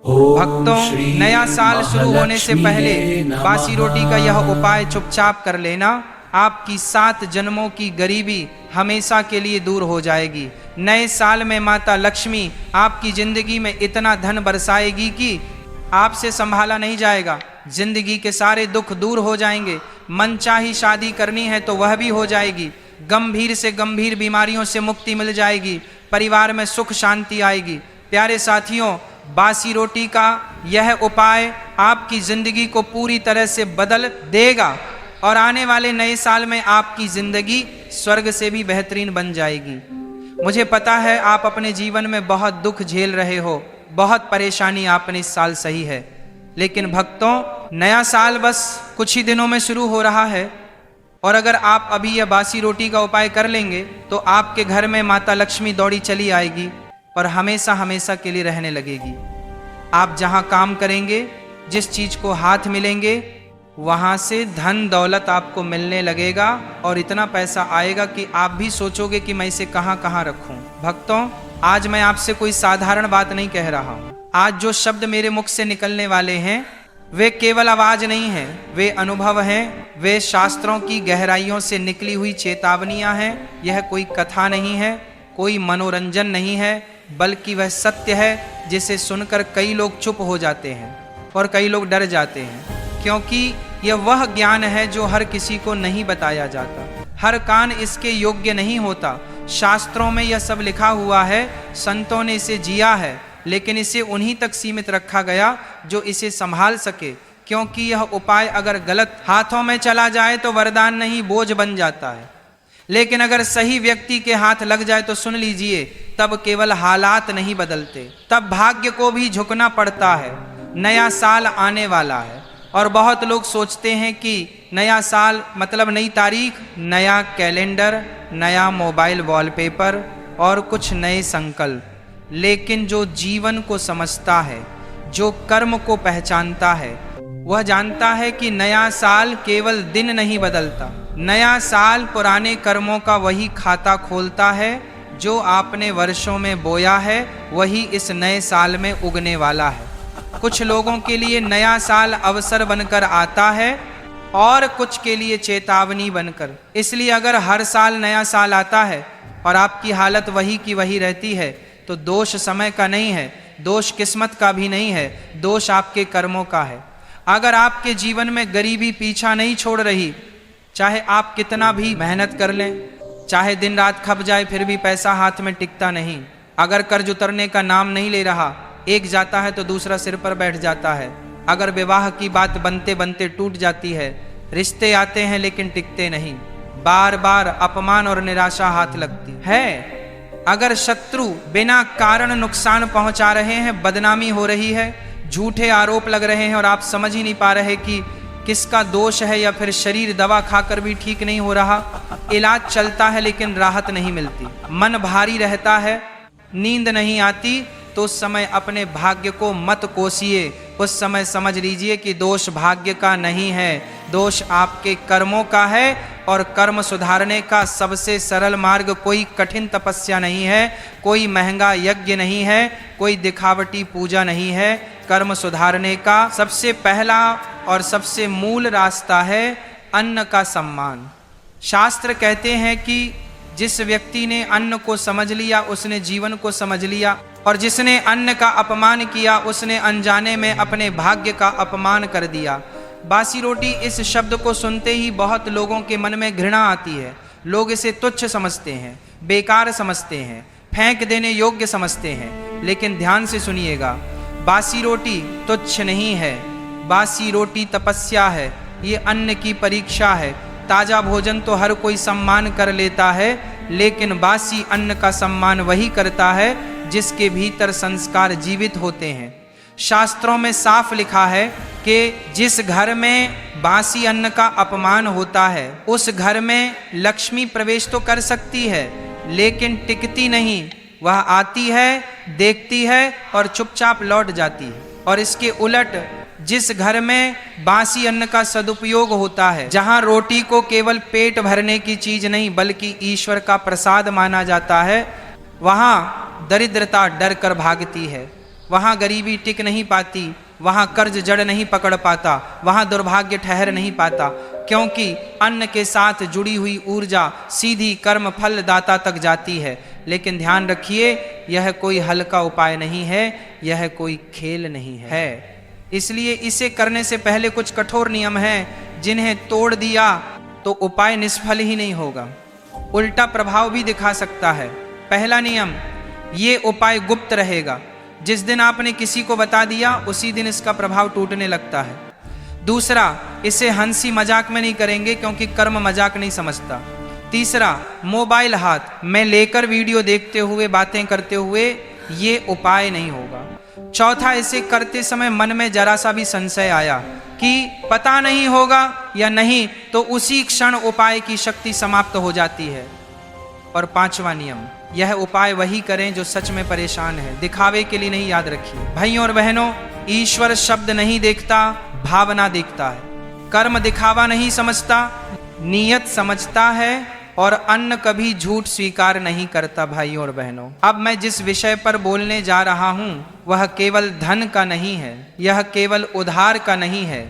भक्तों, नया साल शुरू होने से पहले बासी रोटी का यह उपाय चुपचाप कर लेना, आपकी 7 जन्मों की गरीबी हमेशा के लिए दूर हो जाएगी। नए साल में माता लक्ष्मी आपकी जिंदगी में इतना धन बरसाएगी कि आपसे संभाला नहीं जाएगा। जिंदगी के सारे दुख दूर हो जाएंगे। मनचाही शादी करनी है तो वह भी हो जाएगी। गंभीर से गंभीर बीमारियों से मुक्ति मिल जाएगी। परिवार में सुख शांति आएगी। प्यारे साथियों, बासी रोटी का यह उपाय आपकी जिंदगी को पूरी तरह से बदल देगा और आने वाले नए साल में आपकी जिंदगी स्वर्ग से भी बेहतरीन बन जाएगी। मुझे पता है आप अपने जीवन में बहुत दुख झेल रहे हो, बहुत परेशानी आपने इस साल सही है, लेकिन भक्तों, नया साल बस कुछ ही दिनों में शुरू हो रहा है और अगर आप अभी यह बासी रोटी का उपाय कर लेंगे तो आपके घर में माता लक्ष्मी दौड़ी चली आएगी और हमेशा हमेशा के लिए रहने लगेगी। आप जहां काम करेंगे, जिस चीज को हाथ मिलेंगे, वहां से धन दौलत आपको मिलने लगेगा और इतना पैसा आएगा कि आप भी सोचोगे कि मैं इसे कहां कहां रखूं। भक्तों, आज मैं आपसे कोई साधारण बात नहीं कह रहा हूं। आज जो शब्द मेरे मुख से निकलने वाले हैं वे केवल आवाज नहीं है, वे अनुभव हैं, वे शास्त्रों की गहराइयों से निकली हुई चेतावनियां हैं। यह कोई कथा नहीं है, कोई मनोरंजन नहीं है, बल्कि वह सत्य है जिसे सुनकर कई लोग चुप हो जाते हैं और कई लोग डर जाते हैं, क्योंकि यह वह ज्ञान है जो हर किसी को नहीं बताया जाता। हर कान इसके योग्य नहीं होता। शास्त्रों में यह सब लिखा हुआ है, संतों ने इसे जिया है, लेकिन इसे उन्हीं तक सीमित रखा गया जो इसे संभाल सके, क्योंकि यह उपाय अगर गलत हाथों में चला जाए तो वरदान नहीं, बोझ बन जाता है। लेकिन अगर सही व्यक्ति के हाथ लग जाए तो सुन लीजिए, तब केवल हालात नहीं बदलते, तब भाग्य को भी झुकना पड़ता है। नया साल आने वाला है और बहुत लोग सोचते हैं कि नया साल मतलब नई तारीख, नया कैलेंडर, नया मोबाइल वॉलपेपर और कुछ नए संकल्प। लेकिन जो जीवन को समझता है, जो कर्म को पहचानता है, वह जानता है कि नया साल केवल दिन नहीं बदलता। नया साल पुराने कर्मों का वही खाता खोलता है। जो आपने वर्षों में बोया है वही इस नए साल में उगने वाला है। कुछ लोगों के लिए नया साल अवसर बनकर आता है और कुछ के लिए चेतावनी बनकर। इसलिए अगर हर साल नया साल आता है और आपकी हालत वही की वही रहती है तो दोष समय का नहीं है, दोष किस्मत का भी नहीं है, दोष आपके कर्मों का है। अगर आपके जीवन में गरीबी पीछा नहीं छोड़ रही, चाहे आप कितना भी मेहनत कर लें, चाहे दिन रात खप जाए, फिर भी पैसा हाथ में टिकता नहीं। अगर कर्ज उतरने का नाम नहीं ले रहा, एक जाता है तो दूसरा सिर पर बैठ जाता है। अगर विवाह की बात बनते बनते टूट जाती है, रिश्ते आते हैं लेकिन टिकते नहीं, बार बार अपमान और निराशा हाथ लगती है। अगर शत्रु बिना कारण नुकसान पहुंचा रहे हैं, बदनामी हो रही है, झूठे आरोप लग रहे हैं और आप समझ ही नहीं पा रहे कि किसका दोष है, या फिर शरीर दवा खाकर भी ठीक नहीं हो रहा, इलाज चलता है लेकिन राहत नहीं मिलती, मन भारी रहता है, नींद नहीं आती, तो उस समय अपने भाग्य को मत कोसिए। उस समय समझ लीजिए कि दोष भाग्य का नहीं है, दोष आपके कर्मों का है। और कर्म सुधारने का सबसे सरल मार्ग कोई कठिन तपस्या नहीं है, कोई महंगा यज्ञ नहीं है, कोई दिखावटी पूजा नहीं है। कर्म सुधारने का सबसे पहला और सबसे मूल रास्ता है अन्न का सम्मान। शास्त्र कहते हैं कि जिस व्यक्ति ने अन्न को समझ लिया उसने जीवन को समझ लिया, और जिसने अन्न का अपमान किया उसने अनजाने में अपने भाग्य का अपमान कर दिया। बासी रोटी, इस शब्द को सुनते ही बहुत लोगों के मन में घृणा आती है। लोग इसे तुच्छ समझते हैं, बेकार समझते हैं, फेंक देने योग्य समझते हैं। लेकिन ध्यान से सुनिएगा, बासी रोटी तुच्छ नहीं है, बासी रोटी तपस्या है, ये अन्न की परीक्षा है। ताजा भोजन तो हर कोई सम्मान कर लेता है, लेकिन बासी अन्न का सम्मान वही करता है जिसके भीतर संस्कार जीवित होते हैं। शास्त्रों में साफ लिखा है कि जिस घर में बासी अन्न का अपमान होता है उस घर में लक्ष्मी प्रवेश तो कर सकती है लेकिन टिकती नहीं। वह आती है, देखती है और चुपचाप लौट जाती है। और इसके उलट जिस घर में बासी अन्न का सदुपयोग होता है, जहां रोटी को केवल पेट भरने की चीज नहीं बल्कि ईश्वर का प्रसाद माना जाता है, वहां दरिद्रता डर कर भागती है। वहाँ गरीबी टिक नहीं पाती, वहाँ कर्ज जड़ नहीं पकड़ पाता, वहाँ दुर्भाग्य ठहर नहीं पाता, क्योंकि अन्न के साथ जुड़ी हुई ऊर्जा सीधी कर्म फल दाता तक जाती है। लेकिन ध्यान रखिए, यह कोई हल्का उपाय नहीं है, यह कोई खेल नहीं है। इसलिए इसे करने से पहले कुछ कठोर नियम हैं, जिन्हें तोड़ दिया तो उपाय निष्फल ही नहीं होगा, उल्टा प्रभाव भी दिखा सकता है। पहला नियम, ये उपाय गुप्त रहेगा। जिस दिन आपने किसी को बता दिया उसी दिन इसका प्रभाव टूटने लगता है। दूसरा, इसे हंसी मजाक में नहीं करेंगे, क्योंकि कर्म मजाक नहीं समझता। तीसरा, मोबाइल हाथ में लेकर वीडियो देखते हुए बातें करते हुए ये उपाय नहीं होगा। चौथा, इसे करते समय मन में जरा सा भी संशय आया कि पता नहीं होगा या नहीं, तो उसी क्षण उपाय की शक्ति समाप्त हो जाती है। और पांचवा नियम, यह उपाय वही करें जो सच में परेशान है, दिखावे के लिए नहीं। याद रखिए भाइयों और बहनों, ईश्वर शब्द नहीं देखता, भावना देखता है। कर्म दिखावा नहीं समझता, नियत समझता है। और अन्न कभी झूठ स्वीकार नहीं करता। भाइयों और बहनों, अब मैं जिस विषय पर बोलने जा रहा हूं वह केवल धन का नहीं है, यह केवल उधार का नहीं है,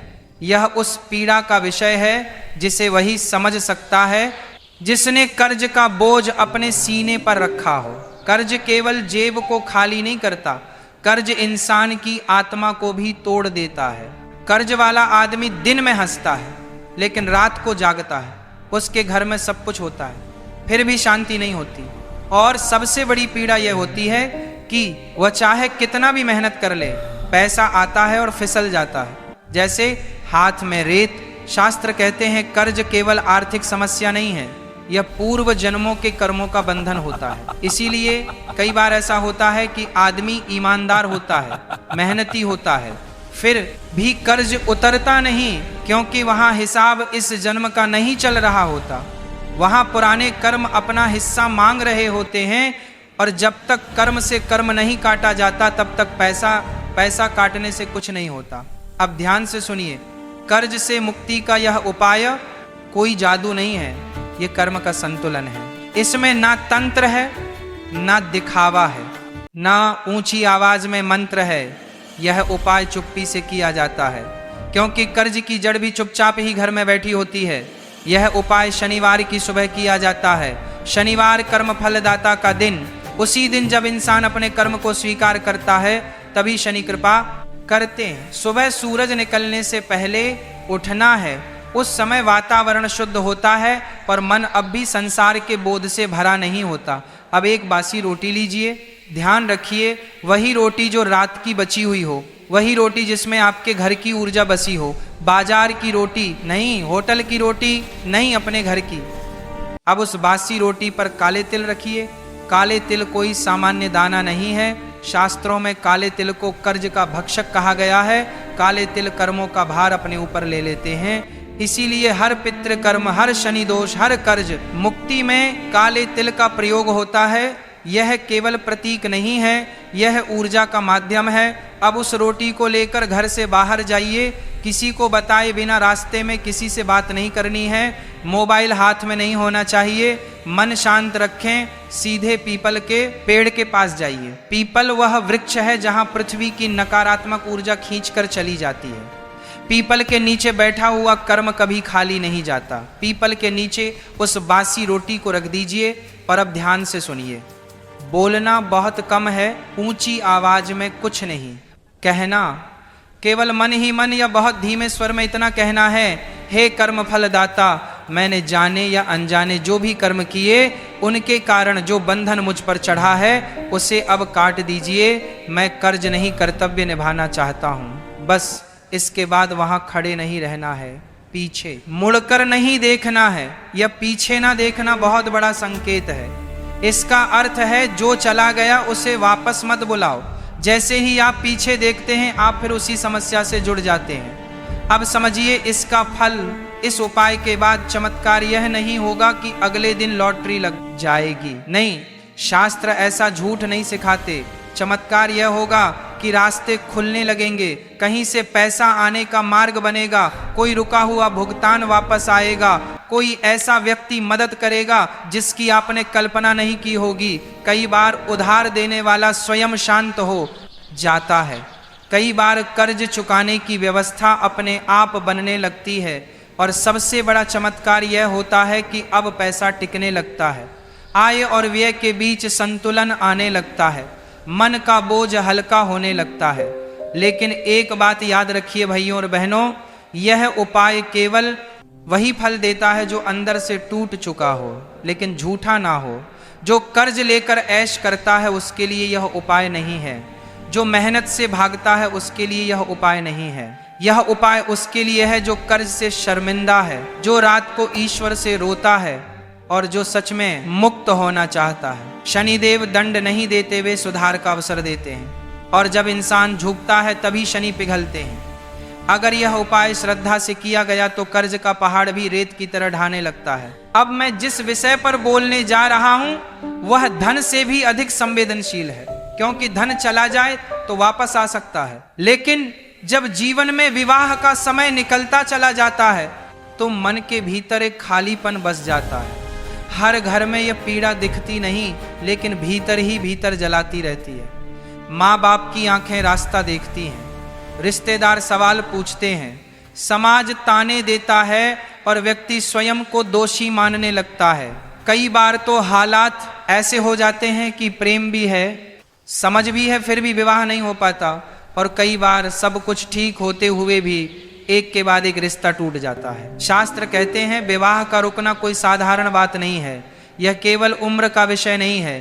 यह उस पीड़ा का विषय है जिसे वही समझ सकता है जिसने कर्ज का बोझ अपने सीने पर रखा हो। कर्ज केवल जेब को खाली नहीं करता, कर्ज इंसान की आत्मा को भी तोड़ देता है। कर्ज वाला आदमी दिन में हंसता है लेकिन रात को जागता है, उसके घर में सब कुछ होता है फिर भी शांति नहीं होती। और सबसे बड़ी पीड़ा यह होती है कि वह चाहे कितना भी मेहनत कर ले, पैसा आता है और फिसल जाता है जैसे हाथ में रेत। शास्त्र कहते हैं कर्ज केवल आर्थिक समस्या नहीं है, यह पूर्व जन्मों के कर्मों का बंधन होता है। इसीलिए कई बार ऐसा होता है कि आदमी ईमानदार होता है, मेहनती होता है, फिर भी कर्ज उतरता नहीं, क्योंकि वहां हिसाब इस जन्म का नहीं चल रहा होता। वहां पुराने कर्म अपना हिस्सा मांग रहे होते हैं, और जब तक कर्म से कर्म नहीं काटा जाता तब तक पैसा काटने से कुछ नहीं होता। अब ध्यान से सुनिए, कर्ज से मुक्ति का यह उपाय कोई जादू नहीं है, यह कर्म का संतुलन है। इसमें ना तंत्र है, ना दिखावा है, ना ऊंची आवाज में मंत्र है। यह उपाय चुप्पी से किया जाता है, क्योंकि कर्ज की जड़ भी चुपचाप ही घर में बैठी होती है। यह उपाय शनिवार की सुबह किया जाता है। शनिवार कर्म फलदाता का दिन, उसी दिन जब इंसान अपने कर्म को स्वीकार करता है तभी शनि कृपा करते हैं। सुबह सूरज निकलने से पहले उठना है, उस समय वातावरण शुद्ध होता है, पर मन अब भी संसार के बोध से भरा नहीं होता। अब एक बासी रोटी लीजिए, ध्यान रखिए वही रोटी जो रात की बची हुई हो, वही रोटी जिसमें आपके घर की ऊर्जा बसी हो, बाजार की रोटी नहीं, होटल की रोटी नहीं, अपने घर की। अब उस बासी रोटी पर काले तिल रखिए। काले तिल कोई सामान्य दाना नहीं है, शास्त्रों में काले तिल को कर्ज का भक्षक कहा गया है। काले तिल कर्मों का भार अपने ऊपर ले लेते हैं, इसीलिए हर पितृ कर्म, हर शनि दोष, हर कर्ज मुक्ति में काले तिल का प्रयोग होता है। यह केवल प्रतीक नहीं है, यह ऊर्जा का माध्यम है। अब उस रोटी को लेकर घर से बाहर जाइए, किसी को बताए बिना रास्ते में किसी से बात नहीं करनी है, मोबाइल हाथ में नहीं होना चाहिए, मन शांत रखें, सीधे पीपल के पेड़ के पास जाइए। पीपल वह वृक्ष है जहां पृथ्वी की नकारात्मक ऊर्जा खींचकर चली जाती है। पीपल के नीचे बैठा हुआ कर्म कभी खाली नहीं जाता। पीपल के नीचे उस बासी रोटी को रख दीजिए। पर अब ध्यान से सुनिए, बोलना बहुत कम है, ऊंची आवाज में कुछ नहीं कहना, केवल मन ही मन या बहुत धीमे स्वर में इतना कहना है, हे कर्म फलदाता, मैंने जाने या अनजाने जो भी कर्म किए उनके कारण जो बंधन मुझ पर चढ़ा है उसे अब काट दीजिए। मैं कर्ज नहीं, कर्तव्य निभाना चाहता हूँ। बस इसके बाद वहां खड़े नहीं रहना है, पीछे मुड़कर नहीं देखना है। यह पीछे ना देखना बहुत बड़ा संकेत है। इसका अर्थ है जो चला गया उसे वापस मत बुलाओ। जैसे ही आप पीछे देखते हैं आप फिर उसी समस्या से जुड़ जाते हैं। अब समझिए इसका फल, इस उपाय के बाद चमत्कार यह नहीं होगा कि अगले दिन लॉटरी लग जाएगी, नहीं, शास्त्र ऐसा झूठ नहीं सिखाते। चमत्कार यह होगा कि रास्ते खुलने लगेंगे, कहीं से पैसा आने का मार्ग बनेगा, कोई रुका हुआ भुगतान वापस आएगा, कोई ऐसा व्यक्ति मदद करेगा जिसकी आपने कल्पना नहीं की होगी। कई बार उधार देने वाला स्वयं शांत हो जाता है। कई बार कर्ज चुकाने की व्यवस्था अपने आप बनने लगती है और सबसे बड़ा चमत्कार यह होता है कि अब पैसा टिकने लगता है, आय और व्यय के बीच संतुलन आने लगता है, मन का बोझ हल्का होने लगता है। लेकिन एक बात याद रखिए भाइयों और बहनों, यह उपाय केवल वही फल देता है जो अंदर से टूट चुका हो, लेकिन झूठा ना हो। जो कर्ज लेकर ऐश करता है उसके लिए यह उपाय नहीं है। जो मेहनत से भागता है उसके लिए यह उपाय नहीं है। यह उपाय उसके लिए है जो कर्ज से शर्मिंदा है, जो रात को ईश्वर से रोता है और जो सच में मुक्त होना चाहता है। शनिदेव दंड नहीं देते, वे सुधार का अवसर देते हैं, और जब इंसान झुकता है तभी शनि पिघलते हैं। अगर यह उपाय श्रद्धा से किया गया तो कर्ज का पहाड़ भी रेत की तरह ढाने लगता है। अब मैं जिस विषय पर बोलने जा रहा हूं वह धन से भी अधिक संवेदनशील है, क्योंकि धन चला जाए तो वापस आ सकता है, लेकिन जब जीवन में विवाह का समय निकलता चला जाता है तो मन के भीतर एक खालीपन बस जाता है। हर घर में यह पीड़ा दिखती नहीं, लेकिन भीतर ही भीतर जलाती रहती है। माँ बाप की आंखें रास्ता देखती हैं, रिश्तेदार सवाल पूछते हैं, समाज ताने देता है और व्यक्ति स्वयं को दोषी मानने लगता है। कई बार तो हालात ऐसे हो जाते हैं कि प्रेम भी है, समझ भी है, फिर भी विवाह नहीं हो पाता, और कई बार सब कुछ ठीक होते हुए भी एक के बाद एक रिश्ता टूट जाता है। शास्त्र कहते हैं विवाह का रुकना कोई साधारण बात नहीं है, यह केवल उम्र का विषय नहीं है,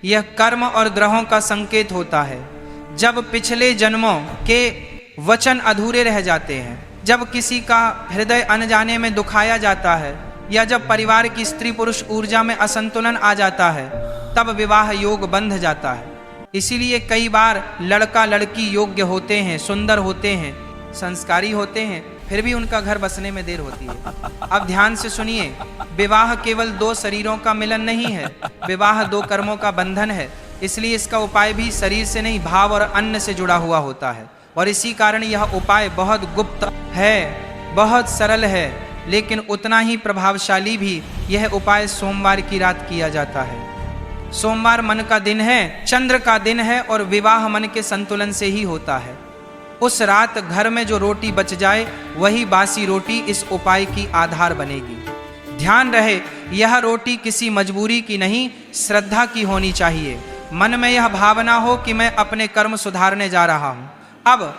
यह कर्म और ग्रहों का संकेत होता है। जब पिछले जन्मों के वचन अधूरे रह जाते हैं, जब किसी का हृदय अनजाने में दुखाया जाता है, या जब परिवार की स्त्री पुरुष ऊर्जा में असंतुलन आ जाता है, तब विवाह योग बंध जाता है। इसीलिए कई बार लड़का लड़की योग्य होते हैं, सुंदर होते हैं, संस्कारी होते हैं, फिर भी उनका घर बसने में देर होती है। अब ध्यान से सुनिए, विवाह केवल दो शरीरों का मिलन नहीं है, विवाह दो कर्मों का बंधन है। इसलिए इसका उपाय भी शरीर से नहीं, भाव और अन्न से जुड़ा हुआ होता है, और इसी कारण यह उपाय बहुत गुप्त है, बहुत सरल है, लेकिन उतना ही प्रभावशाली भी। यह उपाय सोमवार की रात किया जाता है। सोमवार मन का दिन है, चंद्र का दिन है, और विवाह मन के संतुलन से ही होता है। उस रात घर में जो रोटी बच जाए वही बासी रोटी इस उपाय की आधार बनेगी। ध्यान रहे, यह रोटी किसी मजबूरी की नहीं, श्रद्धा की होनी चाहिए। मन में यह भावना हो कि मैं अपने कर्म सुधारने जा रहा हूं। अब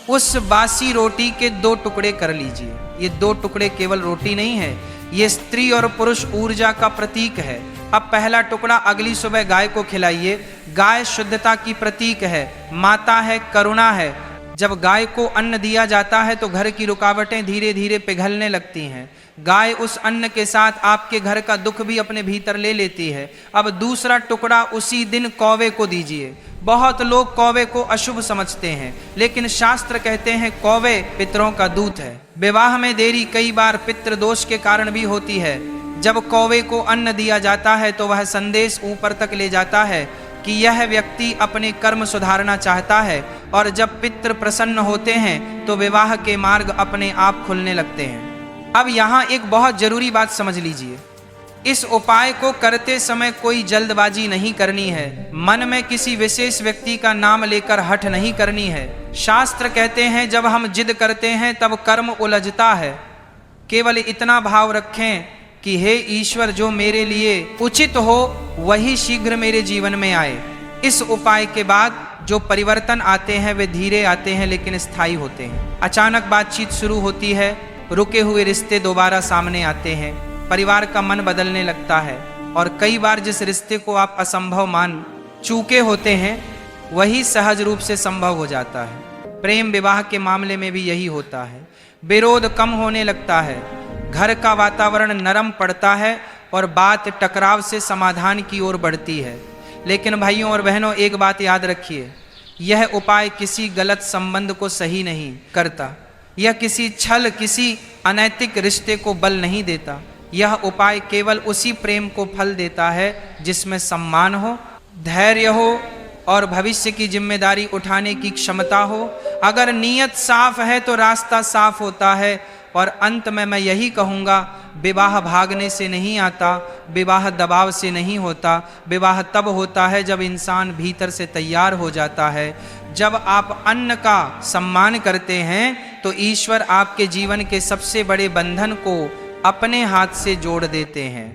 उस बासी रोटी के 2 टुकड़े कर लीजिए। ये 2 टुकड़े केवल रोटी नहीं है, ये स्त्री और पुरुष ऊर्जा का प्रतीक है। अब पहला टुकड़ा अगली सुबह गाय को खिलाइए। गाय शुद्धता की प्रतीक है, माता है, करुणा है। जब गाय को अन्न दिया जाता है तो घर की रुकावटें धीरे धीरे पिघलने लगती हैं। गाय उस अन्न के साथ आपके घर का दुख भी अपने भीतर ले लेती है। अब दूसरा टुकड़ा उसी दिन कौवे को दीजिए। बहुत लोग कौवे को अशुभ समझते हैं, लेकिन शास्त्र कहते हैं कौवे पितरों का दूत है। विवाह में देरी कई बार पितृदोष के कारण भी होती है। जब कौवे को अन्न दिया जाता है तो वह संदेश ऊपर तक ले जाता है कि यह व्यक्ति अपने कर्म सुधारना चाहता है, और जब पितृ प्रसन्न होते हैं तो विवाह के मार्ग अपने आप खुलने लगते हैं। अब यहाँ एक बहुत जरूरी बात समझ लीजिए, इस उपाय को करते समय कोई जल्दबाजी नहीं करनी है, मन में किसी विशेष व्यक्ति का नाम लेकर हठ नहीं करनी है। शास्त्र कहते हैं जब हम जिद करते हैं तब कर्म उलझता है। केवल इतना भाव रखें कि हे ईश्वर, जो मेरे लिए उचित हो वही शीघ्र मेरे जीवन में आए। इस उपाय के बाद जो परिवर्तन आते हैं वे धीरे आते हैं, लेकिन स्थायी होते हैं। अचानक बातचीत शुरू होती है, रुके हुए रिश्ते दोबारा सामने आते हैं, परिवार का मन बदलने लगता है, और कई बार जिस रिश्ते को आप असंभव मान चूके होते हैं वही सहज रूप से संभव हो जाता है। प्रेम विवाह के मामले में भी यही होता है। विरोध कम होने लगता है, घर का वातावरण नरम पड़ता है, और बात टकराव से समाधान की ओर बढ़ती है। लेकिन भाइयों और बहनों, एक बात याद रखिए, यह उपाय किसी गलत संबंध को सही नहीं करता, यह किसी छल, किसी अनैतिक रिश्ते को बल नहीं देता। यह उपाय केवल उसी प्रेम को फल देता है जिसमें सम्मान हो, धैर्य हो और भविष्य की जिम्मेदारी उठाने की क्षमता हो। अगर नीयत साफ है तो रास्ता साफ होता है। और अंत में मैं यही कहूँगा, विवाह भागने से नहीं आता, विवाह दबाव से नहीं होता। विवाह तब होता है जब इंसान भीतर से तैयार हो जाता है, जब आप अन्न का सम्मान करते हैं तो ईश्वर आपके जीवन के सबसे बड़े बंधन को अपने हाथ से जोड़ देते हैं।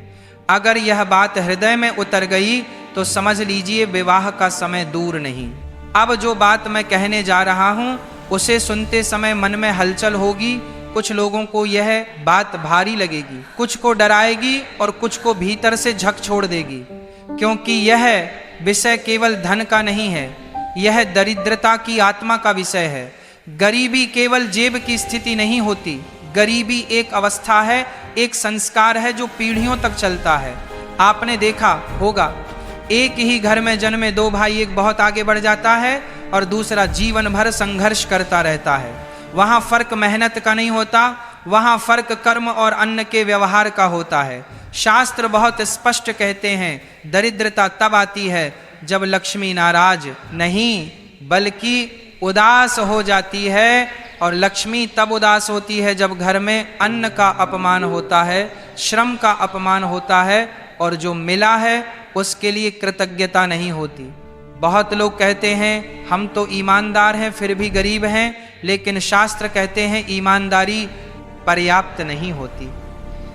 अगर यह बात हृदय में उतर गई तो समझ लीजिए विवाह का समय दूर नहीं। अब जो बात मैं कहने जा रहा हूं उसे सुनते समय मन में हलचल होगी। कुछ लोगों को यह बात भारी लगेगी, कुछ को डराएगी और कुछ को भीतर से झक छोड़ देगी, क्योंकि यह विषय केवल धन का नहीं है, यह दरिद्रता की आत्मा का विषय है। गरीबी केवल जेब की स्थिति नहीं होती, गरीबी एक अवस्था है, एक संस्कार है जो पीढ़ियों तक चलता है। आपने देखा होगा एक ही घर में जन्मे दो भाई, एक बहुत आगे बढ़ जाता है और दूसरा जीवन भर संघर्ष करता रहता है। वहां फर्क मेहनत का नहीं होता, वहां फर्क कर्म और अन्न के व्यवहार का होता है। शास्त्र बहुत स्पष्ट कहते हैं दरिद्रता तब आती है जब लक्ष्मी नाराज नहीं बल्कि उदास हो जाती है, और लक्ष्मी तब उदास होती है जब घर में अन्न का अपमान होता है, श्रम का अपमान होता है और जो मिला है उसके लिए कृतज्ञता नहीं होती। बहुत लोग कहते हैं हम तो ईमानदार हैं फिर भी गरीब हैं, लेकिन शास्त्र कहते हैं ईमानदारी पर्याप्त नहीं होती,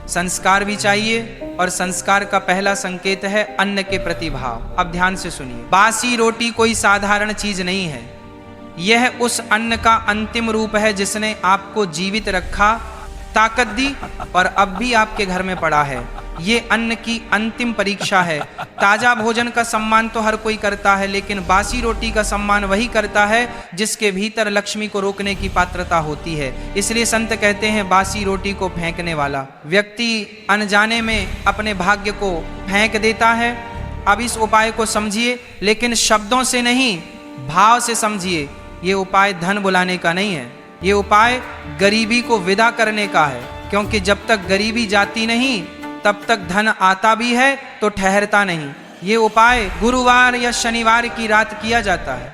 संस्कार भी चाहिए, और संस्कार का पहला संकेत है अन्न के प्रति भाव। अब ध्यान से सुनिए, बासी रोटी कोई साधारण चीज नहीं है, यह उस अन्न का अंतिम रूप है जिसने आपको जीवित रखा, ताकत दी और अब भी आपके घर में पड़ा है। ये अन्न की अंतिम परीक्षा है। ताजा भोजन का सम्मान तो हर कोई करता है, लेकिन बासी रोटी का सम्मान वही करता है जिसके भीतर लक्ष्मी को रोकने की पात्रता होती है। इसलिए संत कहते हैं बासी रोटी को फेंकने वाला व्यक्ति अनजाने में अपने भाग्य को फेंक देता है। अब इस उपाय को समझिए, लेकिन शब्दों से नहीं भाव से समझिए। ये उपाय धन बुलाने का नहीं है, ये उपाय गरीबी को विदा करने का है, क्योंकि जब तक गरीबी जाती नहीं तब तक धन आता भी है तो ठहरता नहीं। ये उपाय गुरुवार या शनिवार की रात किया जाता है।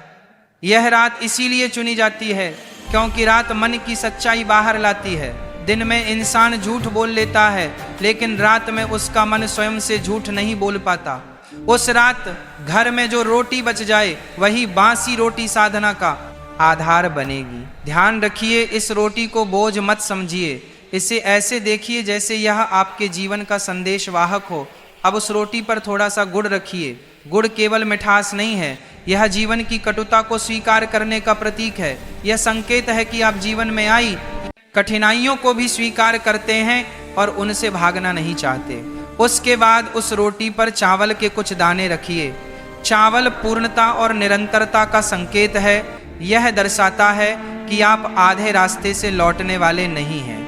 यह रात इसीलिए चुनी जाती है क्योंकि रात मन की सच्चाई बाहर लाती है। दिन में इंसान झूठ बोल लेता है, लेकिन रात में उसका मन स्वयं से झूठ नहीं बोल पाता। उस रात घर में जो रोटी बच जाए वही बासी रोटी साधना का आधार बनेगी। ध्यान रखिए, इस रोटी को बोझ मत समझिए, इसे ऐसे देखिए जैसे यह आपके जीवन का संदेश वाहक हो। अब उस रोटी पर थोड़ा सा गुड़ रखिए। गुड़ केवल मिठास नहीं है, यह जीवन की कटुता को स्वीकार करने का प्रतीक है। यह संकेत है कि आप जीवन में आई कठिनाइयों को भी स्वीकार करते हैं और उनसे भागना नहीं चाहते। उसके बाद उस रोटी पर चावल के कुछ दाने रखिए। चावल पूर्णता और निरंतरता का संकेत है। यह दर्शाता है कि आप आधे रास्ते से लौटने वाले नहीं हैं।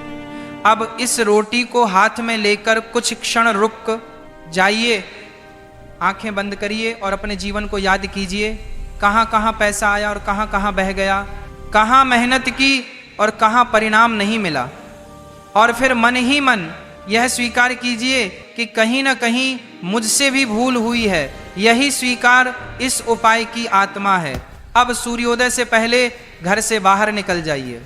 अब इस रोटी को हाथ में लेकर कुछ क्षण रुक जाइए, आंखें बंद करिए और अपने जीवन को याद कीजिए। कहाँ कहाँ पैसा आया और कहाँ कहाँ बह गया, कहाँ मेहनत की और कहाँ परिणाम नहीं मिला। और फिर मन ही मन यह स्वीकार कीजिए कि कहीं ना कहीं मुझसे भी भूल हुई है। यही स्वीकार इस उपाय की आत्मा है। अब सूर्योदय से पहले घर से बाहर निकल जाइए।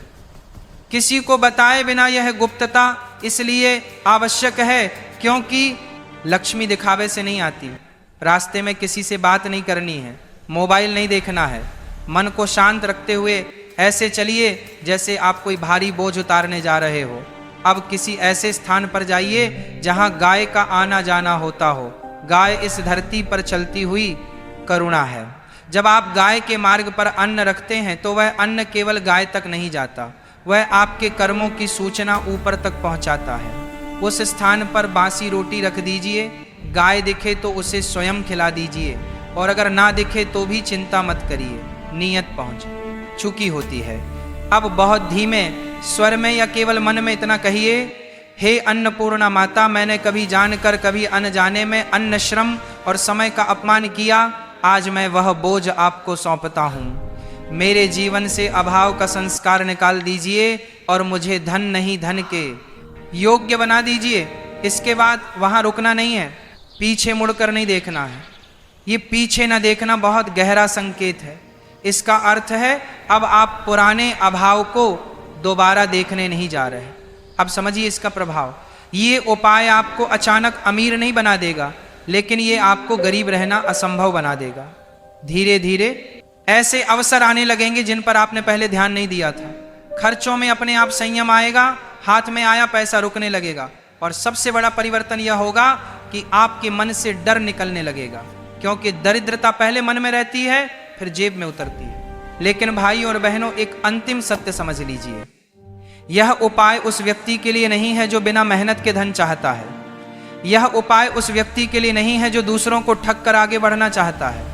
किसी को बताए बिना यह गुप्तता इसलिए आवश्यक है क्योंकि लक्ष्मी दिखावे से नहीं आती। रास्ते में किसी से बात नहीं करनी है, मोबाइल नहीं देखना है। मन को शांत रखते हुए ऐसे चलिए जैसे आप कोई भारी बोझ उतारने जा रहे हो। अब किसी ऐसे स्थान पर जाइए जहां गाय का आना जाना होता हो। गाय इस धरती पर चलती हुई करुणा है। जब आप गाय के मार्ग पर अन्न रखते हैं तो वह अन्न केवल गाय तक नहीं जाता, वह आपके कर्मों की सूचना ऊपर तक पहुंचाता है। उस स्थान पर बासी रोटी रख दीजिए। गाय दिखे तो उसे स्वयं खिला दीजिए, और अगर ना दिखे तो भी चिंता मत करिए, नियत पहुंच चुकी होती है। अब बहुत धीमे स्वर में या केवल मन में इतना कहिए, हे अन्नपूर्णा माता, मैंने कभी जानकर कभी अनजाने में अन्न, श्रम और समय का अपमान किया। आज मैं वह बोझ आपको सौंपता हूँ। मेरे जीवन से अभाव का संस्कार निकाल दीजिए और मुझे धन नहीं धन के योग्य बना दीजिए। इसके बाद वहां रुकना नहीं है, पीछे मुड़कर नहीं देखना है। ये पीछे न देखना बहुत गहरा संकेत है। इसका अर्थ है अब आप पुराने अभाव को दोबारा देखने नहीं जा रहे। अब समझिए इसका प्रभाव। ये उपाय आपको अचानक अमीर नहीं बना देगा, लेकिन ये आपको गरीब रहना असंभव बना देगा। धीरे धीरे ऐसे अवसर आने लगेंगे जिन पर आपने पहले ध्यान नहीं दिया था। खर्चों में अपने आप संयम आएगा, हाथ में आया पैसा रुकने लगेगा। और सबसे बड़ा परिवर्तन यह होगा कि आपके मन से डर निकलने लगेगा, क्योंकि दरिद्रता पहले मन में रहती है, फिर जेब में उतरती है। लेकिन भाई और बहनों, एक अंतिम सत्य समझ लीजिए, यह उपाय उस व्यक्ति के लिए नहीं है जो बिना मेहनत के धन चाहता है। यह उपाय उस व्यक्ति के लिए नहीं है जो दूसरों को ठग कर आगे बढ़ना चाहता है।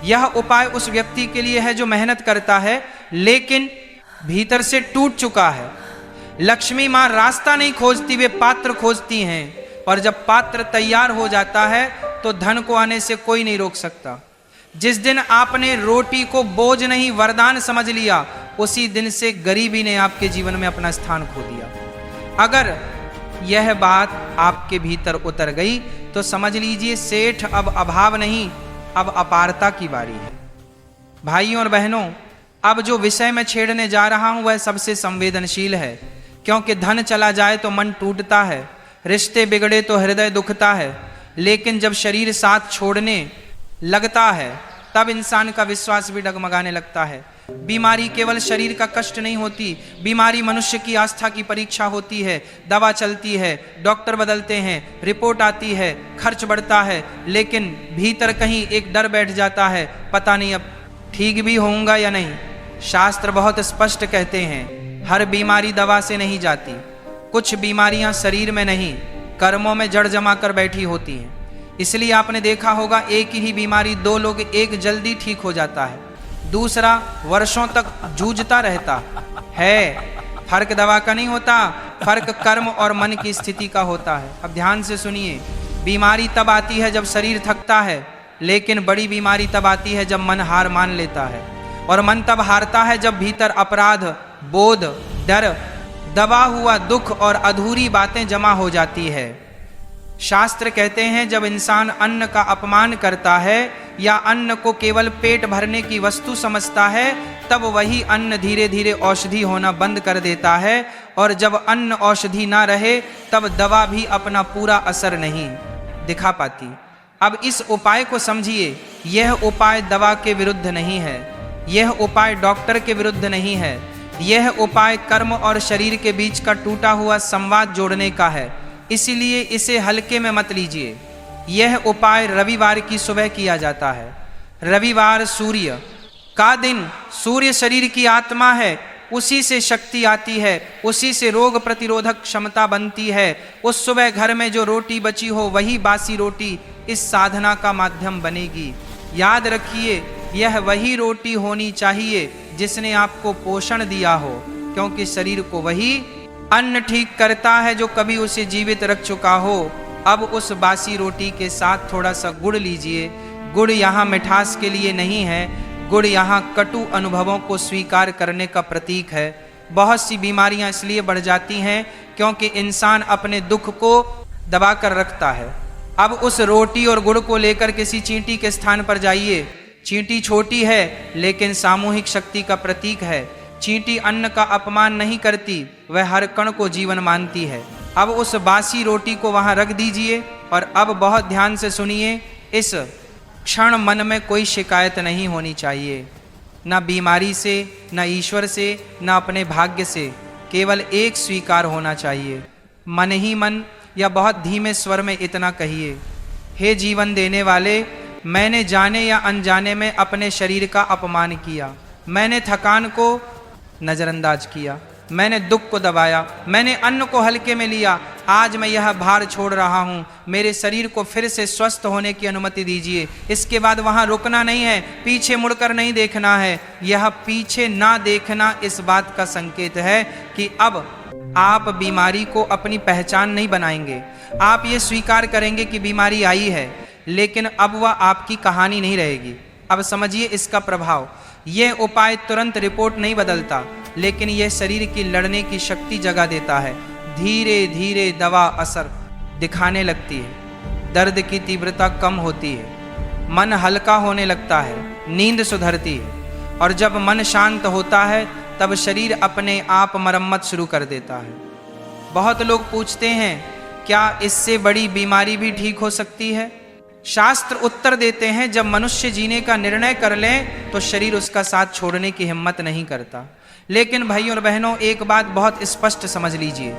यह उपाय उस व्यक्ति के लिए है जो मेहनत करता है लेकिन भीतर से टूट चुका है। लक्ष्मी मां रास्ता नहीं खोजती, वे पात्र खोजती हैं, और जब पात्र तैयार हो जाता है तो धन को आने से कोई नहीं रोक सकता। जिस दिन आपने रोटी को बोझ नहीं वरदान समझ लिया, उसी दिन से गरीबी ने आपके जीवन में अपना स्थान खो दिया। अगर यह बात आपके भीतर उतर गई तो समझ लीजिए सेठ अब अभाव नहीं, अब अपारता की बारी है। भाइयों और बहनों, अब जो विषय मैं छेड़ने जा रहा हूं वह सबसे संवेदनशील है, क्योंकि धन चला जाए तो मन टूटता है, रिश्ते बिगड़े तो हृदय दुखता है, लेकिन जब शरीर साथ छोड़ने लगता है तब इंसान का विश्वास भी डगमगाने लगता है। बीमारी केवल शरीर का कष्ट नहीं होती, बीमारी मनुष्य की आस्था की परीक्षा होती है। दवा चलती है, डॉक्टर बदलते हैं, रिपोर्ट आती है, खर्च बढ़ता है, लेकिन भीतर कहीं एक डर बैठ जाता है, पता नहीं अब ठीक भी होऊंगा या नहीं। शास्त्र बहुत स्पष्ट कहते हैं, हर बीमारी दवा से नहीं जाती। कुछ बीमारियां शरीर में नहीं, कर्मों में जड़ जमा कर बैठी होती हैं। इसलिए आपने देखा होगा, एक ही बीमारी दो लोग, एक जल्दी ठीक हो जाता है, दूसरा वर्षों तक जूझता रहता है। फर्क दवा का नहीं होता, फर्क कर्म और मन की स्थिति का होता है। अब ध्यान से सुनिए, बीमारी तब आती है जब शरीर थकता है, लेकिन बड़ी बीमारी तब आती है जब मन हार मान लेता है। और मन तब हारता है जब भीतर अपराध बोध, डर, दबा हुआ दुख और अधूरी बातें जमा हो जाती है। शास्त्र कहते हैं, जब इंसान अन्न का अपमान करता है या अन्न को केवल पेट भरने की वस्तु समझता है, तब वही अन्न धीरे धीरे औषधि होना बंद कर देता है। और जब अन्न औषधि ना रहे तब दवा भी अपना पूरा असर नहीं दिखा पाती। अब इस उपाय को समझिए, यह उपाय दवा के विरुद्ध नहीं है, यह उपाय डॉक्टर के विरुद्ध नहीं है, यह उपाय कर्म और शरीर के बीच का टूटा हुआ संवाद जोड़ने का है। इसीलिए इसे हल्के में मत लीजिए। यह उपाय रविवार की सुबह किया जाता है। रविवार सूर्य का दिन, सूर्य शरीर की आत्मा है, उसी से शक्ति आती है, उसी से रोग प्रतिरोधक क्षमता बनती है। उस सुबह घर में जो रोटी बची हो वही बासी रोटी इस साधना का माध्यम बनेगी। याद रखिए, यह वही रोटी होनी चाहिए जिसने आपको पोषण दिया हो, क्योंकि शरीर को वही अन्न ठीक करता है जो कभी उसे जीवित रख चुका हो। अब उस बासी रोटी के साथ थोड़ा सा गुड़ लीजिए। गुड़ यहाँ मिठास के लिए नहीं है, गुड़ यहाँ कटु अनुभवों को स्वीकार करने का प्रतीक है। बहुत सी बीमारियां इसलिए बढ़ जाती हैं क्योंकि इंसान अपने दुख को दबा कर रखता है। अब उस रोटी और गुड़ को लेकर किसी चींटी के स्थान पर जाइए। चींटी छोटी है लेकिन सामूहिक शक्ति का प्रतीक है। चींटी अन्न का अपमान नहीं करती, वह हर कण को जीवन मानती है। अब उस बासी रोटी को वहां रख दीजिए और अब बहुत ध्यान से सुनिए, इस क्षण मन में कोई शिकायत नहीं होनी चाहिए, ना बीमारी से, ना ईश्वर से, ना अपने भाग्य से। केवल एक स्वीकार होना चाहिए, मन ही मन या बहुत धीमे स्वर में इतना कहिए, हे जीवन देने वाले, मैंने जाने या अनजाने में अपने शरीर का अपमान किया, मैंने थकान को नजरअंदाज किया, मैंने दुख को दबाया, मैंने अन्न को हल्के में लिया। आज मैं यह भार छोड़ रहा हूँ, मेरे शरीर को फिर से स्वस्थ होने की अनुमति दीजिए। इसके बाद वहाँ रुकना नहीं है, पीछे मुड़कर नहीं देखना है। यह पीछे ना देखना इस बात का संकेत है कि अब आप बीमारी को अपनी पहचान नहीं बनाएंगे। आप ये स्वीकार करेंगे कि बीमारी आई है, लेकिन अब वह आपकी कहानी नहीं रहेगी। अब समझिए इसका प्रभाव। यह उपाय तुरंत रिपोर्ट नहीं बदलता, लेकिन यह शरीर की लड़ने की शक्ति जगा देता है। धीरे धीरे दवा असर दिखाने लगती है, दर्द की तीव्रता कम होती है, मन हल्का होने लगता है, नींद सुधरती है, और जब मन शांत होता है तब शरीर अपने आप मरम्मत शुरू कर देता है। बहुत लोग पूछते हैं, क्या इससे बड़ी बीमारी भी ठीक हो सकती है? शास्त्र उत्तर देते हैं, जब मनुष्य जीने का निर्णय कर ले तो शरीर उसका साथ छोड़ने की हिम्मत नहीं करता। लेकिन भाइयों और बहनों, एक बात बहुत स्पष्ट समझ लीजिए,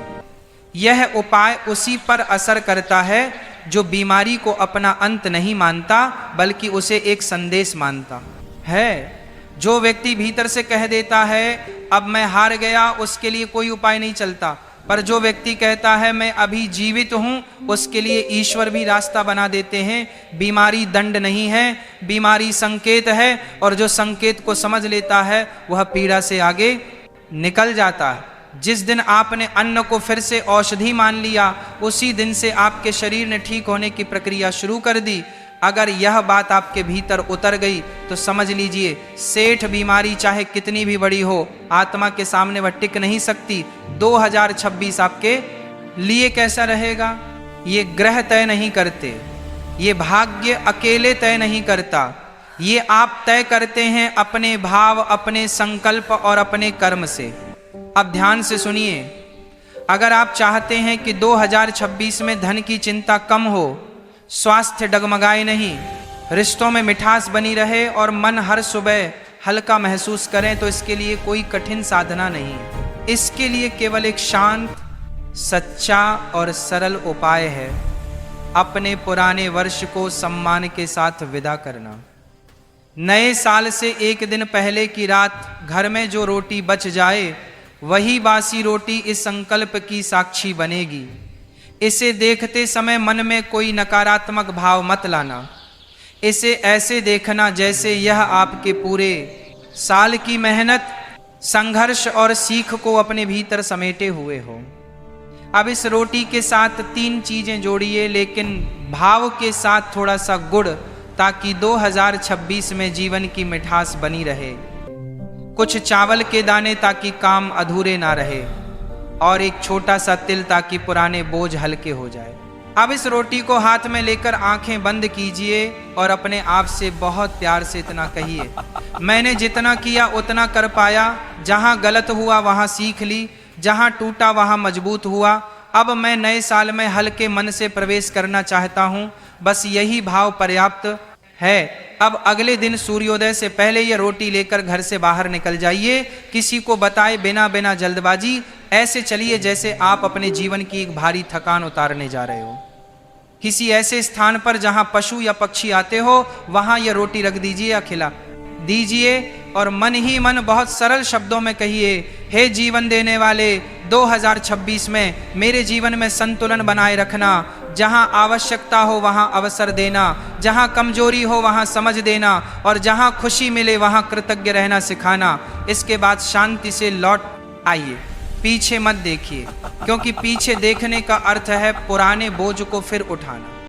यह उपाय उसी पर असर करता है जो बीमारी को अपना अंत नहीं मानता बल्कि उसे एक संदेश मानता है। जो व्यक्ति भीतर से कह देता है अब मैं हार गया, उसके लिए कोई उपाय नहीं चलता। पर जो व्यक्ति कहता है मैं अभी जीवित हूं, उसके लिए ईश्वर भी रास्ता बना देते हैं। बीमारी दंड नहीं है, बीमारी संकेत है, और जो संकेत को समझ लेता है वह पीड़ा से आगे निकल जाता है। जिस दिन आपने अन्न को फिर से औषधि मान लिया, उसी दिन से आपके शरीर ने ठीक होने की प्रक्रिया शुरू कर दी। अगर यह बात आपके भीतर उतर गई तो समझ लीजिए, सेठ बीमारी चाहे कितनी भी बड़ी हो, आत्मा के सामने वह टिक नहीं सकती। 2026 आपके लिए कैसा रहेगा, ये ग्रह तय नहीं करते, ये भाग्य अकेले तय नहीं करता, ये आप तय करते हैं अपने भाव, अपने संकल्प और अपने कर्म से। अब ध्यान से सुनिए, अगर आप चाहते हैं कि 2026 में धन की चिंता कम हो, स्वास्थ्य डगमगाए नहीं, रिश्तों में मिठास बनी रहे और मन हर सुबह हल्का महसूस करें, तो इसके लिए कोई कठिन साधना नहीं है। इसके लिए केवल एक शांत, सच्चा और सरल उपाय है, अपने पुराने वर्ष को सम्मान के साथ विदा करना। नए साल से एक दिन पहले की रात घर में जो रोटी बच जाए, वही बासी रोटी इस संकल्प की साक्षी बनेगी। इसे देखते समय मन में कोई नकारात्मक भाव मत लाना। इसे ऐसे देखना जैसे यह आपके पूरे साल की मेहनत, संघर्ष और सीख को अपने भीतर समेटे हुए हो। अब इस रोटी के साथ 3 चीजें जोड़िए, लेकिन भाव के साथ थोड़ा सा गुड़, ताकि 2026 में जीवन की मिठास बनी रहे। कुछ चावल के दाने ताकि काम अधूरे ना रहे, और एक छोटा सा तिल ताकि पुराने बोझ हल्के हो जाए। अब इस रोटी को हाथ में लेकर आंखें बंद कीजिए और अपने आप से बहुत प्यार से इतना कहिए, मैंने जितना किया उतना कर पाया, जहां गलत हुआ वहां सीख ली, जहां टूटा वहां मजबूत हुआ। अब मैं नए साल में हल्के मन से प्रवेश करना चाहता हूं, बस यही भाव पर्याप्त है। अब अगले दिन सूर्योदय से पहले यह रोटी लेकर घर से बाहर निकल जाइए, किसी को बताए बिना जल्दबाजी। ऐसे चलिए जैसे आप अपने जीवन की एक भारी थकान उतारने जा रहे हो। किसी ऐसे स्थान पर जहां पशु या पक्षी आते हो, वहां यह रोटी रख दीजिए या खिला दीजिए, और मन ही मन बहुत सरल शब्दों में कहिए, हे जीवन देने वाले, 2026 में मेरे जीवन में संतुलन बनाए रखना। जहां आवश्यकता हो वहां अवसर देना, जहां कमजोरी हो वहां समझ देना, और जहां खुशी मिले वहां कृतज्ञ रहना सिखाना। इसके बाद शांति से लौट आइए, पीछे मत देखिए, क्योंकि पीछे देखने का अर्थ है पुराने बोझ को फिर उठाना।